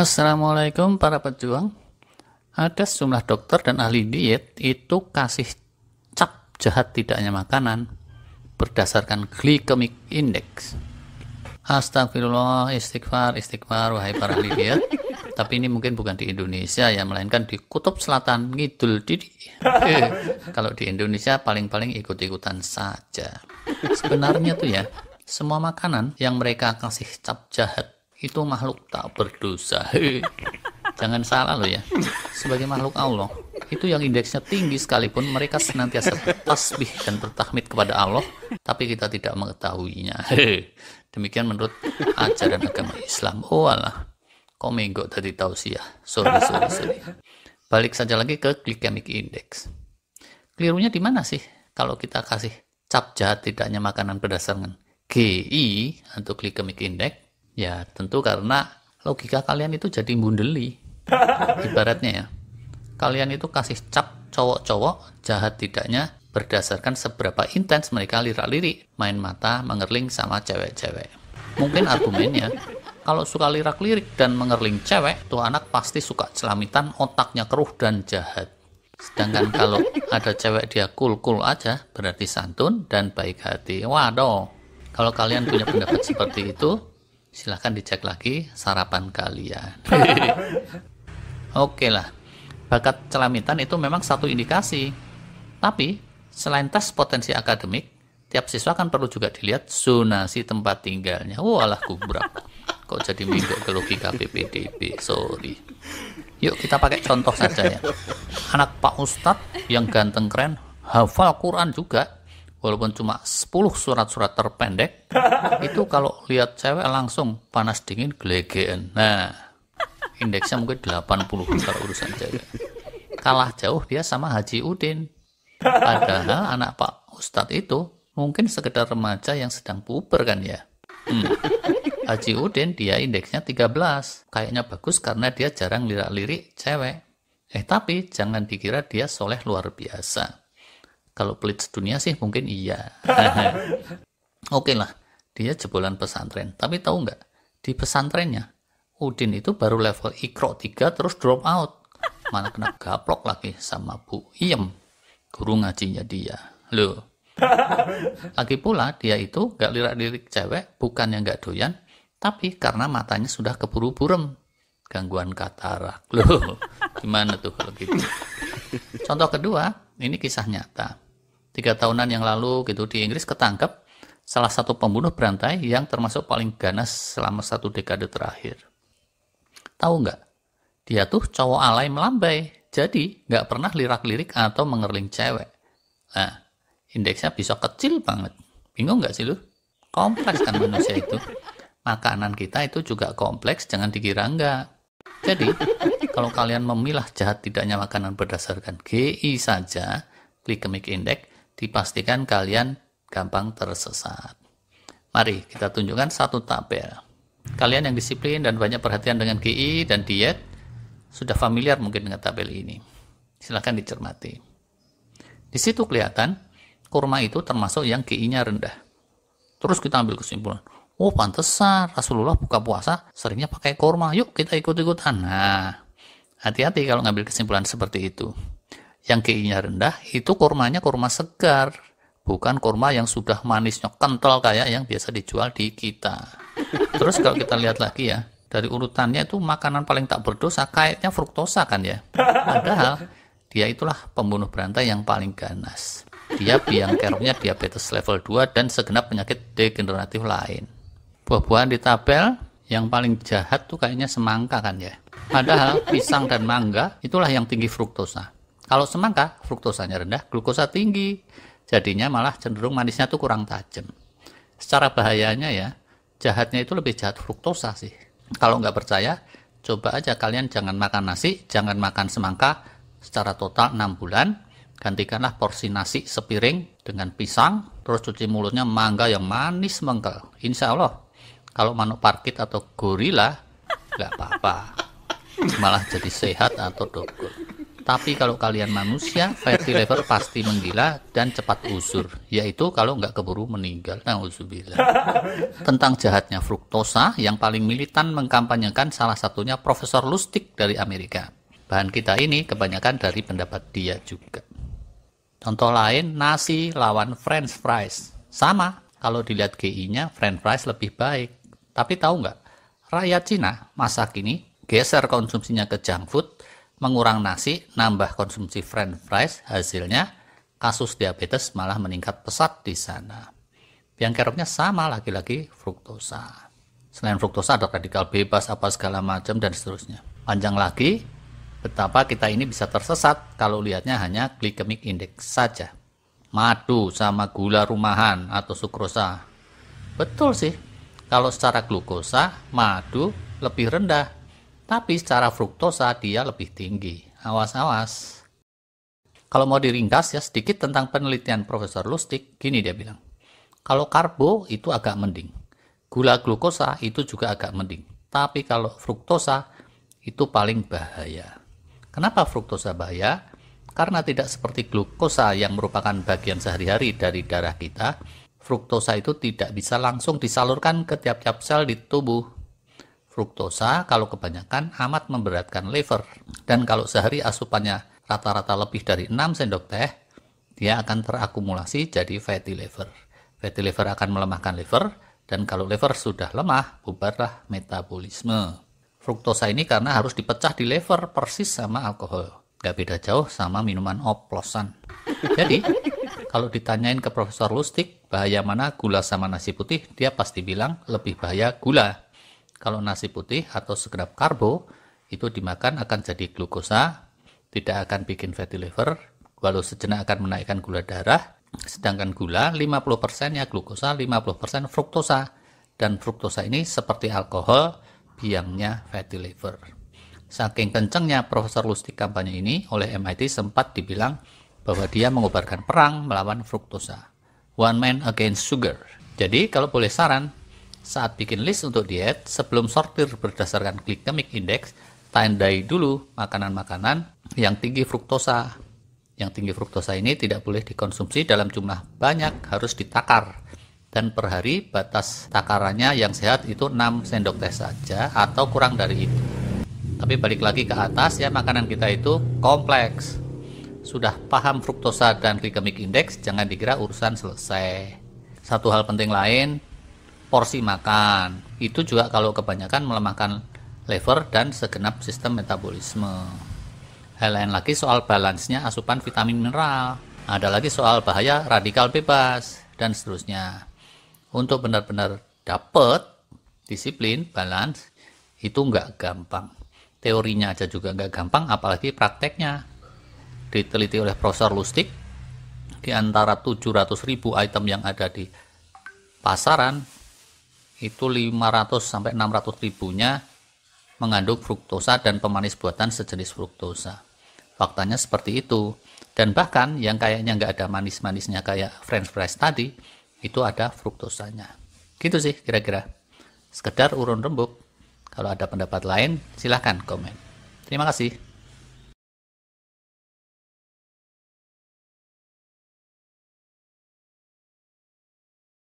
Assalamualaikum para pejuang. Ada sejumlah dokter dan ahli diet itu kasih cap jahat tidaknya makanan berdasarkan glycemic index. Astagfirullah, istighfar, wahai para ahli diet. Tapi ini mungkin bukan di Indonesia ya, melainkan di Kutub Selatan Ngidul Didi. Kalau di Indonesia paling-paling ikut-ikutan saja. Sebenarnya tuh ya, semua makanan yang mereka kasih cap jahat itu makhluk tak berdosa. Jangan salah loh ya, sebagai makhluk Allah itu yang indeksnya tinggi sekalipun mereka senantiasa bertasbih dan bertahmid kepada Allah, tapi kita tidak mengetahuinya. Demikian menurut ajaran agama Islam. Oh alah, kok menggok tadi tausiah. Sorry. Balik saja lagi ke glycemic index. Kelirunya di mana sih kalau kita kasih cap jahat tidaknya makanan berdasarkan GI atau glycemic index? Ya tentu karena logika kalian itu jadi bundeli. Ibaratnya ya, kalian itu kasih cap cowok-cowok jahat tidaknya berdasarkan seberapa intens mereka lirak-lirik, main mata, mengerling sama cewek-cewek. Mungkin argumennya, kalau suka lirak-lirik dan mengerling cewek, tuh anak pasti suka celamitan, otaknya keruh dan jahat. Sedangkan kalau ada cewek dia cool-cool aja, berarti santun dan baik hati. Waduh, kalau kalian punya pendapat seperti itu, silahkan dicek lagi sarapan kalian. Oke lah, bakat celamitan itu memang satu indikasi. Tapi, selain tes potensi akademik, tiap siswa kan perlu juga dilihat zonasi tempat tinggalnya. Walah gubrak. Kok jadi minggu ke logika PPDB, sorry. Yuk kita pakai contoh saja ya. Anak Pak Ustadz yang ganteng keren, hafal Quran juga, walaupun cuma 10 surat-surat terpendek, itu kalau lihat cewek langsung panas dingin gelegean. Nah, indeksnya mungkin 80 kalau urusan cewek. Kalah jauh dia sama Haji Udin. Padahal anak Pak Ustadz itu mungkin sekedar remaja yang sedang puber kan ya. Haji Udin dia indeksnya 13. Kayaknya bagus karena dia jarang lirik-lirik cewek. Tapi jangan dikira dia soleh luar biasa. Kalau pelit sedunia sih mungkin iya. Oke lah, dia jebolan pesantren. Tapi tahu nggak, di pesantrennya, Udin itu baru level Iqra 3 terus drop out. Malah kena gaplok lagi sama Bu Iem, guru ngajinya dia. Loh. Lagi pula dia itu nggak lirik-lirik cewek, bukan yang nggak doyan, tapi karena matanya sudah keburu burem. Gangguan katarak. Loh, gimana tuh kalau gitu? Contoh kedua, ini kisah nyata. 3 tahunan yang lalu gitu di Inggris ketangkep salah satu pembunuh berantai yang termasuk paling ganas selama 1 dekade terakhir. Tahu nggak? Dia tuh cowok alay melambai, jadi nggak pernah lirak-lirik atau mengerling cewek. Nah, indeksnya bisa kecil banget. Bingung nggak sih lu? Kompleks kan manusia itu. Makanan kita itu juga kompleks, jangan dikira enggak. Jadi, kalau kalian memilah jahat tidaknya makanan berdasarkan GI saja, glycemic index, dipastikan kalian gampang tersesat. Mari kita tunjukkan satu tabel. Kalian yang disiplin dan banyak perhatian dengan GI dan diet, sudah familiar mungkin dengan tabel ini. Silahkan dicermati. Di situ kelihatan, kurma itu termasuk yang GI-nya rendah. Terus kita ambil kesimpulan, oh pantesan Rasulullah buka puasa seringnya pakai kurma, yuk kita ikut-ikutan. Nah, hati-hati kalau ngambil kesimpulan seperti itu. Yang GI-nya rendah itu kurmanya kurma segar, bukan kurma yang sudah manisnya kental kayak yang biasa dijual di kita. Terus kalau kita lihat lagi ya, dari urutannya itu makanan paling tak berdosa kayaknya fruktosa kan ya. Padahal dia itulah pembunuh berantai yang paling ganas. Dia biang keroknya diabetes level 2 dan segenap penyakit degeneratif lain. Buah-buahan di tabel yang paling jahat tuh kayaknya semangka kan ya. Padahal pisang dan mangga itulah yang tinggi fruktosa. Kalau semangka fruktosanya rendah, glukosa tinggi. Jadinya malah cenderung manisnya tuh kurang tajam. Secara bahayanya ya, jahatnya itu lebih jahat fruktosa sih. Kalau nggak percaya, coba aja kalian jangan makan nasi, jangan makan semangka secara total 6 bulan. Gantikanlah porsi nasi sepiring dengan pisang, terus cuci mulutnya mangga yang manis mengkel. Insya Allah, kalau manuk parkit atau gorila, nggak apa-apa. Malah jadi sehat atau dogol. Tapi kalau kalian manusia, fatty liver pasti menggila dan cepat usur, yaitu kalau nggak keburu meninggal. Nauzubillah. Tentang jahatnya fruktosa, yang paling militan mengkampanyekan salah satunya Profesor Lustig dari Amerika. Bahan kita ini kebanyakan dari pendapat dia juga. Contoh lain, nasi lawan french fries. Sama, kalau dilihat GI-nya, french fries lebih baik. Tapi tahu nggak, rakyat Cina masa kini geser konsumsinya ke junk food, mengurang nasi, nambah konsumsi french fries, hasilnya kasus diabetes malah meningkat pesat di sana. Biang keroknya sama, lagi-lagi fruktosa. Selain fruktosa ada radikal bebas, apa segala macam, dan seterusnya. Panjang lagi, betapa kita ini bisa tersesat kalau lihatnya hanya glycemic index saja. Madu sama gula rumahan atau sukrosa. Betul sih, kalau secara glukosa, madu lebih rendah. Tapi secara fruktosa dia lebih tinggi. Awas-awas. Kalau mau diringkas ya sedikit tentang penelitian Profesor Lustig, gini dia bilang. Kalau karbo itu agak mending. Gula glukosa itu juga agak mending. Tapi kalau fruktosa itu paling bahaya. Kenapa fruktosa bahaya? Karena tidak seperti glukosa yang merupakan bagian sehari-hari dari darah kita, fruktosa itu tidak bisa langsung disalurkan ke tiap-tiap sel di tubuh. Fruktosa kalau kebanyakan amat memberatkan liver, dan kalau sehari asupannya rata-rata lebih dari 6 sendok teh, dia akan terakumulasi jadi fatty liver. Fatty liver akan melemahkan liver, dan kalau liver sudah lemah, bubarlah metabolisme. Fruktosa ini karena harus dipecah di liver persis sama alkohol. Gak beda jauh sama minuman oplosan. Jadi, kalau ditanyain ke Profesor Lustig, bahaya mana gula sama nasi putih, dia pasti bilang lebih bahaya gula. Kalau nasi putih atau segenap karbo, itu dimakan akan jadi glukosa, tidak akan bikin fatty liver, walau sejenak akan menaikkan gula darah, sedangkan gula 50% ya glukosa, 50% fruktosa. Dan fruktosa ini seperti alkohol, biangnya fatty liver. Saking kencengnya Profesor Lustig kampanye ini, oleh MIT sempat dibilang bahwa dia mengobarkan perang melawan fruktosa. One man against sugar. Jadi kalau boleh saran, saat bikin list untuk diet, sebelum sortir berdasarkan glycemic index, tandai dulu makanan-makanan yang tinggi fruktosa. Yang tinggi fruktosa ini tidak boleh dikonsumsi dalam jumlah banyak, harus ditakar. Dan per hari batas takarannya yang sehat itu 6 sendok teh saja atau kurang dari itu. Tapi balik lagi ke atas ya, makanan kita itu kompleks. Sudah paham fruktosa dan glycemic index, jangan dikira urusan selesai. Satu hal penting lain, porsi makan itu juga kalau kebanyakan melemahkan liver dan segenap sistem metabolisme. Hal lain lagi soal balansnya asupan vitamin mineral, ada lagi soal bahaya radikal bebas dan seterusnya. Untuk benar-benar dapet disiplin balance itu nggak gampang, teorinya aja juga nggak gampang, apalagi prakteknya. Diteliti oleh Profesor Lustig, di antara 700.000 item yang ada di pasaran itu 500 sampai 600 ribunya mengandung fruktosa dan pemanis buatan sejenis fruktosa. Faktanya seperti itu. Dan bahkan yang kayaknya nggak ada manis-manisnya kayak french fries tadi, itu ada fruktosanya. Gitu sih kira-kira. Sekedar urun rembuk. Kalau ada pendapat lain, silahkan komen. Terima kasih.